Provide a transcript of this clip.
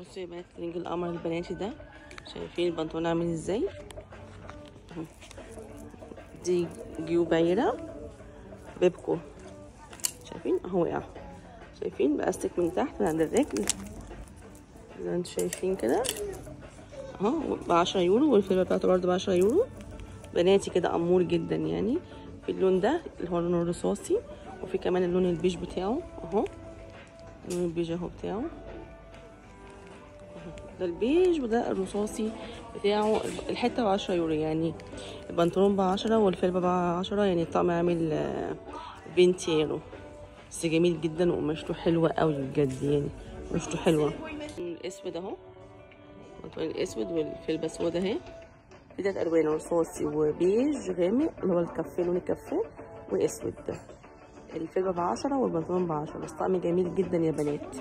بصوا يا بنات رنج القمر البناتي ده، شايفين البنطلون عامل ازاي؟ دي جيوبايرة بيبكو، شايفين اهو وقع، شايفين باستك من تحت من عند الرجل زي ما انتوا شايفين كده اهو، ب10 يورو، والفيلة بتاعته برضه ب10 يورو. بناتي كده امور جدا يعني. في اللون ده اللي هو اللون الرصاصي، وفي كمان اللون البيج بتاعه اهو، اللون البيج اهو بتاعه، ده البيج وده الرصاصي بتاعه. الحته ب10 يورو يعني، البنطلون ب10 والفيلبة ب10، يعني الطقم عامل 20 يورو. بس جميل جدا وقماشته حلوه قوي بجد، يعني قماشته حلوه. الاسود اهو، البنطلون الاسود والفيلبة سودا اهي، في 3 الوان، رصاصي وبيج غامق اللي هو الكافيه، لون الكافيه، واسود. الفيلبة ب10 والبنطلون ب10، بس طقم جميل جدا يا بنات.